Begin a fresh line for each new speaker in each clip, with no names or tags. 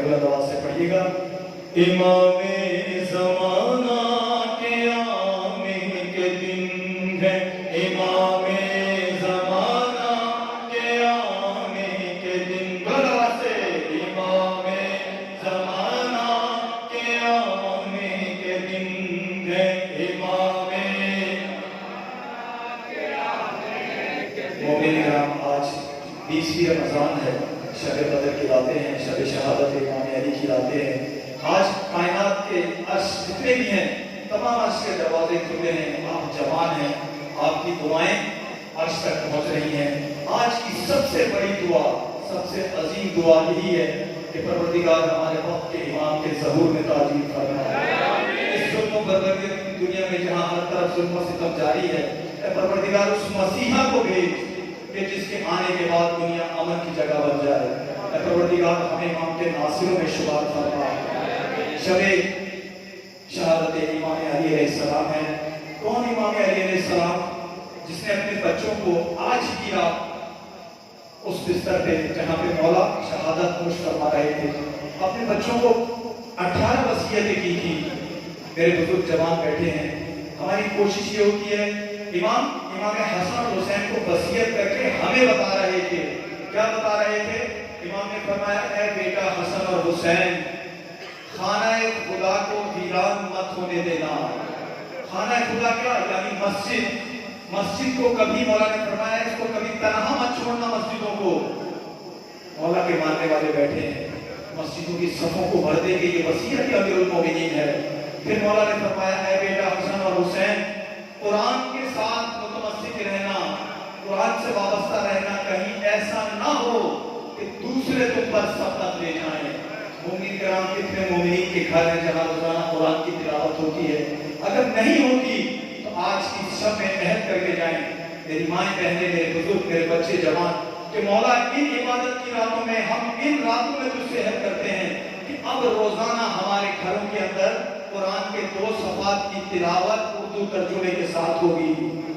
بلند آواز سے پڑھیے گا۔ امام زمانہ کے آنے کے دن ہے، امام زمانہ کے آنے کے دن، بلند آواز سے، امام زمانہ کے آنے کے دن ہے، امام مومن کرام، آج 20ویں رمضان ہے، شب قدر کی راتیں ہیں، شب شہادت امام علی کی راتیں ہیں۔ آج کائنات کے عرش جتنے بھی ہیں، تمام عرش کے دروازے کھلے ہیں، آپ جوان ہیں، آپ کی دعائیں عرش تک پہنچ رہی ہیں۔ آج کی سب سے بڑی دعا، سب سے عظیم دعا یہی ہے کہ پروردگار ہمارے وقت کے امام کے ظہور میں تعجیل فرما۔ اس ظلم و بربری کی دنیا میں جہاں ہر طرف ظلم و ستم جاری ہے، اے پروردگار اس مسیحا کو بھیج کہ جس کے آنے کے بعد دنیا امن کی جگہ بن جائے۔ اے پروردگار ہمیں امام کے ناصروں میں شمار فرما۔ شب شہادت امام علی علیہ السلام ہے۔ کون امام علی علیہ السلام؟ جس نے اپنے بچوں کو آج کی رات اس بستر پہ جہاں پہ مولا شہادت نوش فرما رہے تھے، اپنے بچوں کو 18 وصیتیں کی تھی۔ میرے بزرگ جوان بیٹھے ہیں، ہماری کوشش یہ ہوتی ہے، امام حسن اور حسین کو وصیت کر کے ہمیں بتا رہے تھے، کیا بتا رہے تھے؟ امام نے فرمایا، اے بیٹا حسن اور حسین، خانہ خدا کو ویران مت ہونے دینا۔ خانہ خدا کیا؟ یعنی مسجد کو کبھی، مولا نے فرمایا اس کو کبھی تنہا مت چھوڑنا مسجدوں کو۔ مولا کے ماننے والے بیٹھے ہیں، مسجدوں کی صفوں کو بھر دیں گے، یہ وصیت امیر المومنین ہے۔ پھر مولا نے فرمایا، اے بیٹا حسن اور حسین، قرآن کے ساتھ متمسک رہنا، قرآن سے وابستہ رہنا، کہیں ایسا نہ ہو کہ دوسرے تم پر سبقت لے جائیں۔ مومنین کرام، کتنے مومنین کے گھر ہیں جہاں روزانہ قرآن کی تلاوت ہوتی ہے؟ اگر نہیں ہوتی تو آج کی شب میں عہد کر کے جائیں، میری مائیں بہنیں، میرے بزرگ، میرے بچے جوان، کہ مولا ان عبادت کی راتوں میں، ہم ان راتوں میں تجھ سے عہد کرتے ہیں کہ اب روزانہ ہمارے گھروں کے اندر قرآن کے 2 صفحات کی تلاوت اردو ترجمے کے ساتھ ہوگی۔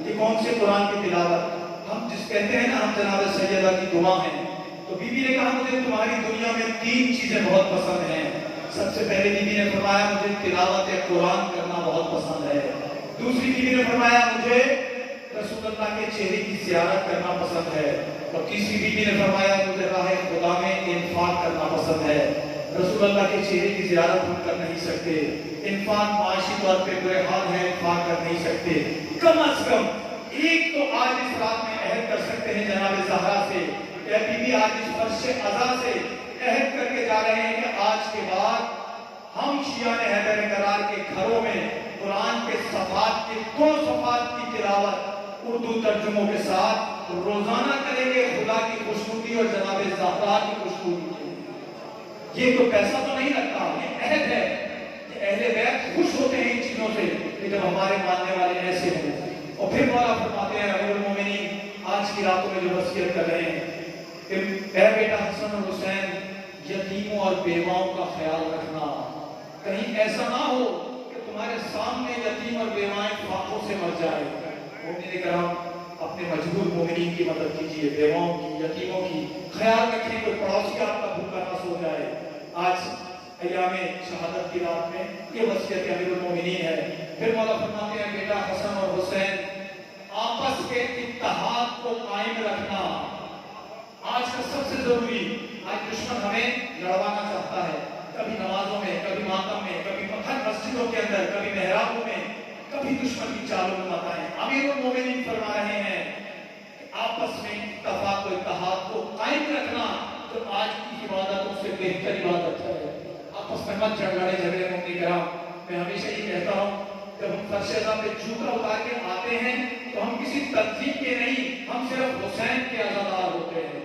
یہ کون سے قرآن کی تلاوت؟ ہم جس کہتے ہیں نا ہم جناب سیدہ کی دعا ہیں، تو بی بی نے کہا مجھے تمہاری دنیا میں 3 چیزیں بہت پسند ہیں۔ سب سے پہلے بی بی نے فرمایا مجھے تلاوت قرآن کرنا بہت پسند ہے۔ دوسری بی بی نے فرمایا مجھے رسول اللہ کے چہرے کی زیارت کرنا پسند ہے۔ اور تیسری بی بی نے فرمایا مجھے راہ خدا میں انفاق کرنا پسند ہے۔ رسول اللہ کے چہرے کی زیارت ہم کر نہیں سکتے، انفاق معاشی طور پہ برے حال ہے، انفاق کر نہیں سکتے، کم از کم ایک تو آج اس رات میں عہد کر سکتے ہیں جناب زہرا سے، کہ بی بی آج اس فرش عزا سے عہد کر کے جا رہے ہیں کہ آج کے بعد ہم شیعان حیدر قرار کے گھروں میں قرآن کے صفحات کے 2 صفحات کی تلاوت اردو ترجموں کے ساتھ روزانہ کریں گے، خدا کی خوشنودی اور جناب زہرا کی خوشنودی۔ یہ تو پیسہ تو نہیں لگتا، یہ عہد ہے کہ اہل بیت خوش ہوتے ہیں ان چیزوں سے کہ جب ہمارے ماننے والے ایسے ہوں۔ اور پھر مولا فرماتے ہیں امیر المومنین آج کی راتوں میں جو وصیت کر رہے ہیں کہ اے بیٹا حسن اور حسین، یتیموں اور بیواؤں کا خیال رکھنا، کہیں ایسا نہ ہو کہ تمہارے سامنے یتیم اور بیوائیں فاقوں سے مر جائے۔ مومنین کرام، اپنے مجبور مومنین کی مدد کیجیے، بیواؤں کی، یتیموں کی خیال رکھیں، کوئی پڑوسی آپ کا بھوکا نہ سو جائے۔ آج ایام شہادت کی رات میں یہ وصیت امیر المومنین ہے۔ پھر مولا فرماتے ہیں بیٹا حسن اور حسین، آپس کے اتحاد کو قائم رکھنا آج کا سب سے ضروری۔ آج دشمن ہمیں لڑوانا چاہتا ہے، کبھی نمازوں میں، کبھی ماتم میں، کبھی ہر مسجدوں کے اندر، کبھی محرابوں میں، کبھی دشمن کی چالوں میں مت آئیں۔ امیر المومنین فرما رہے ہیں کہ آپس میں اتفاق و اتحاد کو قائم رکھنا جو آج کی عبادتوں سے بہتر عبادت ہے۔ آپس میں مت لڑے جھگڑے مومنین کرام۔ میں ہمیشہ یہ کہتا ہوں جب ہم فرش عزا پہ جوتا اتار کے آتے ہیں تو ہم کسی تنظیم کے نہیں، ہم صرف حسین کے عزادار ہوتے ہیں۔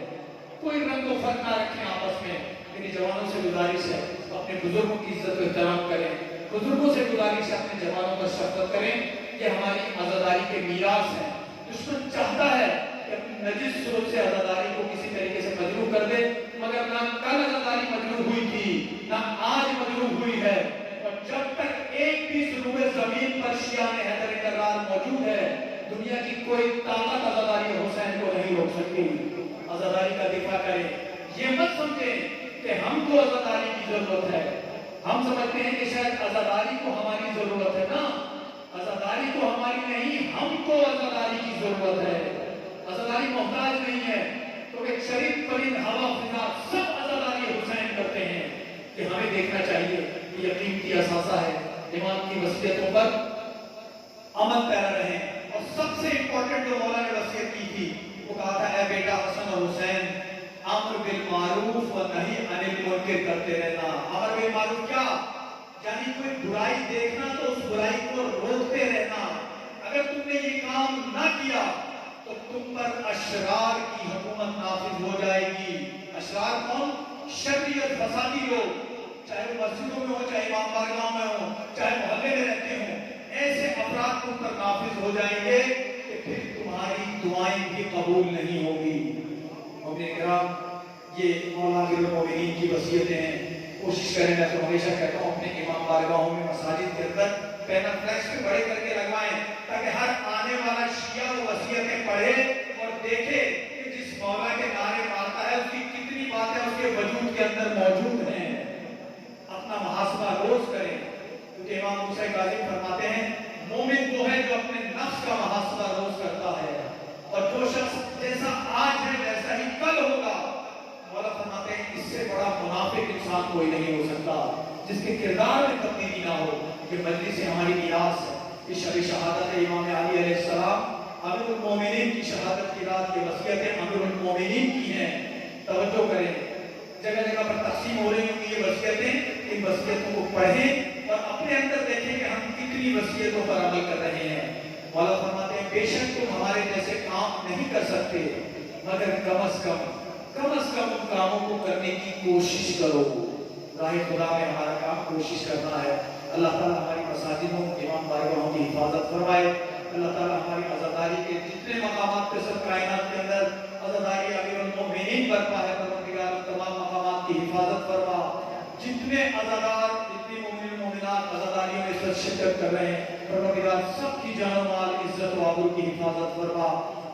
کوئی رنگ و فرق نہ رکھیں آپس میں۔ میری جوانوں سے گزارش ہے اپنے بزرگوں کی عزت و احترام کریں، بزرگوں سے گزارش ہے اپنے جوانوں پر شفقت کریں، یہ ہماری عزاداری کے میراث ہیں۔ دشمن چاہتا ہے کہ اپنی نجس سوچ سے عزاداری کو کسی طریقے سے مجروح کر دے، مگر نہ کل عزاداری مجروح ہوئی تھی، نہ آج مجروح ہوئی ہے، اور جب تک ایک بھی ضلوع زمین پر شیعان حیدر کرار موجود ہے، دنیا کی کوئی طاقت عزاداری حسین کو نہیں روک سکتی۔ عزاداری کا دفاع کریں، یہ مت سمجھیں کہ ہم کو عزاداری کی ضرورت ضرورت ہے. ہم سمجھتے ہیں کہ شاید عزاداری کو ہماری ضرورت ہے. نا، عزاداری کو ہماری نہیں، ہم کو عزاداری کی ضرورت ہے. عزاداری محتاج نہیں ہے. تو ایک شریف پرند ہوا فضا سب عزاداری حسین کرتے ہیں کہ ہمیں دیکھنا چاہیے کہ یقین کی اثاثہ ہے. امام کی وصیتوں پر عمل پیرا رہیں. اور سب سے امپورٹنٹ جو مولا نے وصیت کی تھی وہ کہا تھا اے بیٹا حسن اور حسین امر بالمعروف و نہی عن المنکر کرتے رہنا. امر بالمعروف کیا؟ یعنی کوئی برائی دیکھنا تو اس برائی کو روکتے رہنا. اگر تم نے یہ کام نہ کیا تو تم پر اشرار کی حکومت نافذ ہو جائے گی. اشرار کون؟ شریعت فسادی لوگ، چاہے وہ مسجدوں میں ہو، چاہے امام بارگاہ میں ہو، چاہے محلے میں رہتے ہوں. ایسے افراد تم پر نافذ ہو جائیں گے کہ پھر تمہاری دعائیں بھی قبول نہیں ہوگی. مومنین کرام، یہ مولا امیر المومنین کی وصیتیں ہیں. کوشش کریں، میں تو ہمیشہ کہتا ہوں اپنے امام بارگاہوں میں مساجد کے اندر بینر فلیکس پہ بڑے کر کے لگوائیں تاکہ ہر آنے والا شیعہ وہ وصیتیں پڑھے اور دیکھے کہ جس مولا کے نعرے مارتا ہے اس کی کتنی باتیں اس کے وجود کے اندر موجود ہیں. اپنا محاسبہ روز کریں، کیونکہ امام موسیٰ کاظم فرماتے ہیں مومن وہ ہے جو اپنے نفس کا محاسبہ روز کرتا ہے، اور جو شخص جیسا آج ہے ویسا ہی کل ہوگا. مولا فرماتے ہیں اس سے بڑا منافق انسان کوئی نہیں ہو سکتا جس کے کردار میں تبدیلی نہ ہو. یہ مجلس ہماری میراث ہے. یہ شب شہادت امام علی علیہ السلام امیر المومنین کی شہادت کی رات، یہ وصیتیں امیر المومنین کی ہیں. توجہ کریں، جگہ جگہ پر تقسیم ہو رہی ہوں کہ یہ وصیتیں، ان وصیتوں کو پڑھیں اور اپنے اندر دیکھیں کہ ہم کتنی وصیتوں پر عمل کر رہے ہیں. مولا فرماتے ہیں بے شک تم ہمارے جیسے کام نہیں کر سکتے، مگر کم از کم ان کاموں کو کرنے کی کوشش کرو. راہ خدا میں ہمارا کام کوشش کرنا ہے. اللہ تعالیٰ ہماری مساجدوں، امام بارگاہوں کی حفاظت فرمائے. اللہ تعالیٰ ہماری عزاداری کے جتنے مقامات پہ سب کائنات کے اندر عزاداری امیر المومنین برپا ہے، پروردگار تمام مقامات کی حفاظت فرما. جتنے عزادار، جتنے مومن مومنات عزاداریوں میں شرکت کر رہے ہیں، پروردگار سب کی جان و مال، عزت و آبرو کی حفاظت فرما.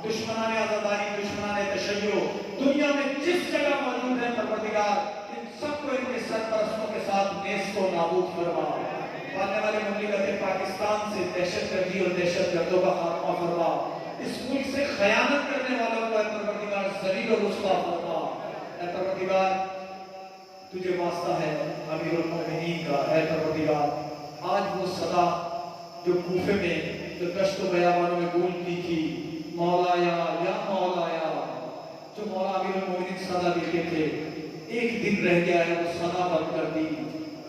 دشمنان عزاداری، دشمنان تشیع دنیا میں جس جگہ موجود ہیں، پروردگار ان سب کو ان کے سرپرستوں کے ساتھ نیست و نابود فرما. آنے والے مملکت پاکستان سے دہشت گردی اور دہشت گردوں کا خاتمہ فرما. اس ملک سے خیانت کرنے والوں کو اے پروردگار ذلیل و رسوا فرما. اے پروردگار تجھے واسطہ ہے امیر المومنین کا. اے پروردگار آج وہ صدا جو کوفے میں، جو دشت و بیابانوں میں گونجتی تھی، مولایا یا مولایا، جو مولا امیر المومنین صدا دیتے تھے، ایک دن رہ گیا ہے وہ صدا بند کر دی.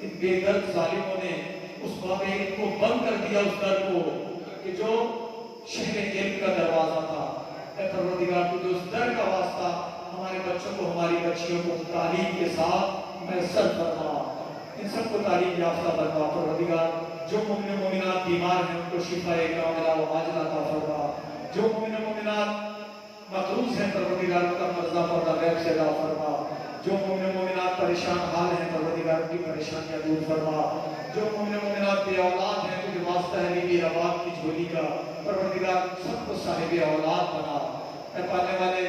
ان بے درد ظالموں نے اس باب ایک کو بند کر دیا، اس در کو کہ جو شہر علم کا دروازہ تھا. اے پروردگار تو جو اس در کا واسطہ ہمارے بچوں کو، ہماری بچیوں کو تعلیم کے ساتھ میسر فرما. ان سب کو تعلیم یافتہ بنوا پروردگار. جو مومن مومنات بیمار ہیں ان کو شفا کاملہ و عاجلہ عطا فرما. جو مومن مومنات مقروض ہیں پروردگار ان کا قرضہ پردہ غیب سے ادا فرما. جو مومن مومنات پریشان حال ہیں پروردگار کی پریشانیاں دور فرما. جو مومن مومنات بے اولاد ہیں تجھے واسطہ ہے بی بی رباب کی جھولی کا، پروردگار سب کو صاحب اولاد بنا. اے پانے والے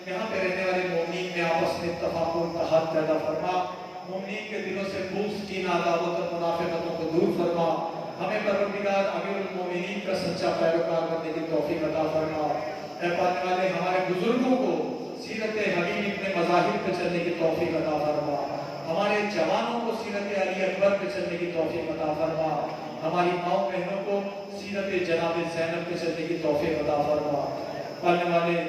یہاں پہ رہنے والے مومنین میں آپس میں اتفاق و اتحاد پیدا فرما. مومنین کے دلوں سے بغض، کینہ، عداوت اور منافقتوں کو دور فرما. ہمیں پروردگار امیر المومنین کا سچا پیروکار بننے کی توفیق عطا فرما. اے پانے والے ہمارے بزرگوں کو سیرت حبیب ابن مظاہر پہ چلنے کی توفیق عطا فرما. ہمارے جوانوں کو سیرت علی اکبر پہ چلنے کی توفیق عطا فرما. ہماری ماؤں بہنوں کو سیرت جناب زینب پہ چلنے کی توفیق عطا فرما. پانے والے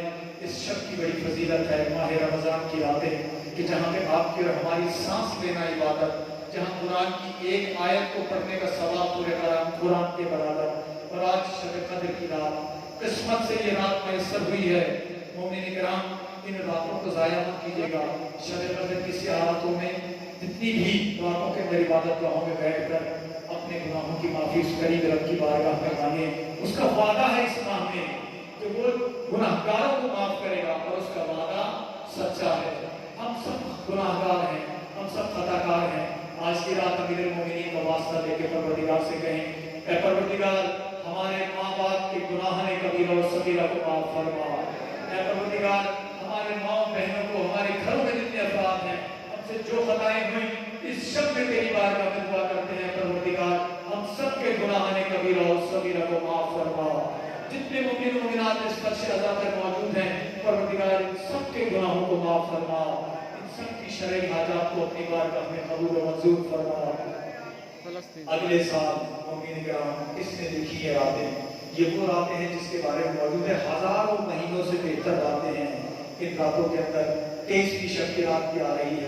اس شب کی بڑی فضیلت ہے، ماہ رمضان کی راتیں، کہ جہاں پہ آپ کی اور ہماری سانس لینا عبادت، جہاں قرآن کی ایک آیت کو پڑھنے کا ثواب پورے قرآن کے برابر. اور آج شب قدر کی رات، قسمت سے یہ رات میسر ہوئی ہے. مومنین کرام ان راتوں کو ضائع مت کیجیے گا. شب قدر کی سیاحتوں میں جتنی بھی راتوں کے اندر عبادت گاہوں میں بیٹھ کر اپنے گناہوں کی معافی اس قریب رب کی بارگاہ میں مانگیں. اس کا وعدہ ہے اس ماہ میں کہ وہ گناہگاروں کو معاف کرے گا، اور اس کا وعدہ سچا ہے. ہم سب گناہگار ہیں، ہم سب خطا کار ہیں. آج کی رات امیر المومنین کا واسطہ لے کے پروردگار سے کہیں اے پروردگار ہمارے ماں باپ کے گناہ کبیرہ و صغیرہ کو معاف فرما. اے پروردگار ہمارے ماں بہنوں کو، ہمارے گھروں میں جتنے افراد ہیں، ہم سے جو خطائیں ہوئیں اس شب میں جتنے مومن مومنات اس فرش عزا پر موجود ہیں پروردگار ان سب کے گناہوں کو معاف فرما، ان سب کی شرعی حاجات کو اپنی بارگاہ میں قبول و منظور فرما۔ اگلے سال مومن کرام اس نے لکھی ہے راتیں، یہ وہ راتیں ہیں جس کے بارے میں موجود ہے ہزاروں مہینوں سے بہتر راتیں ہیں۔ ان راتوں کے اندر 23ویں شب کی رات بھی آ رہی ہے۔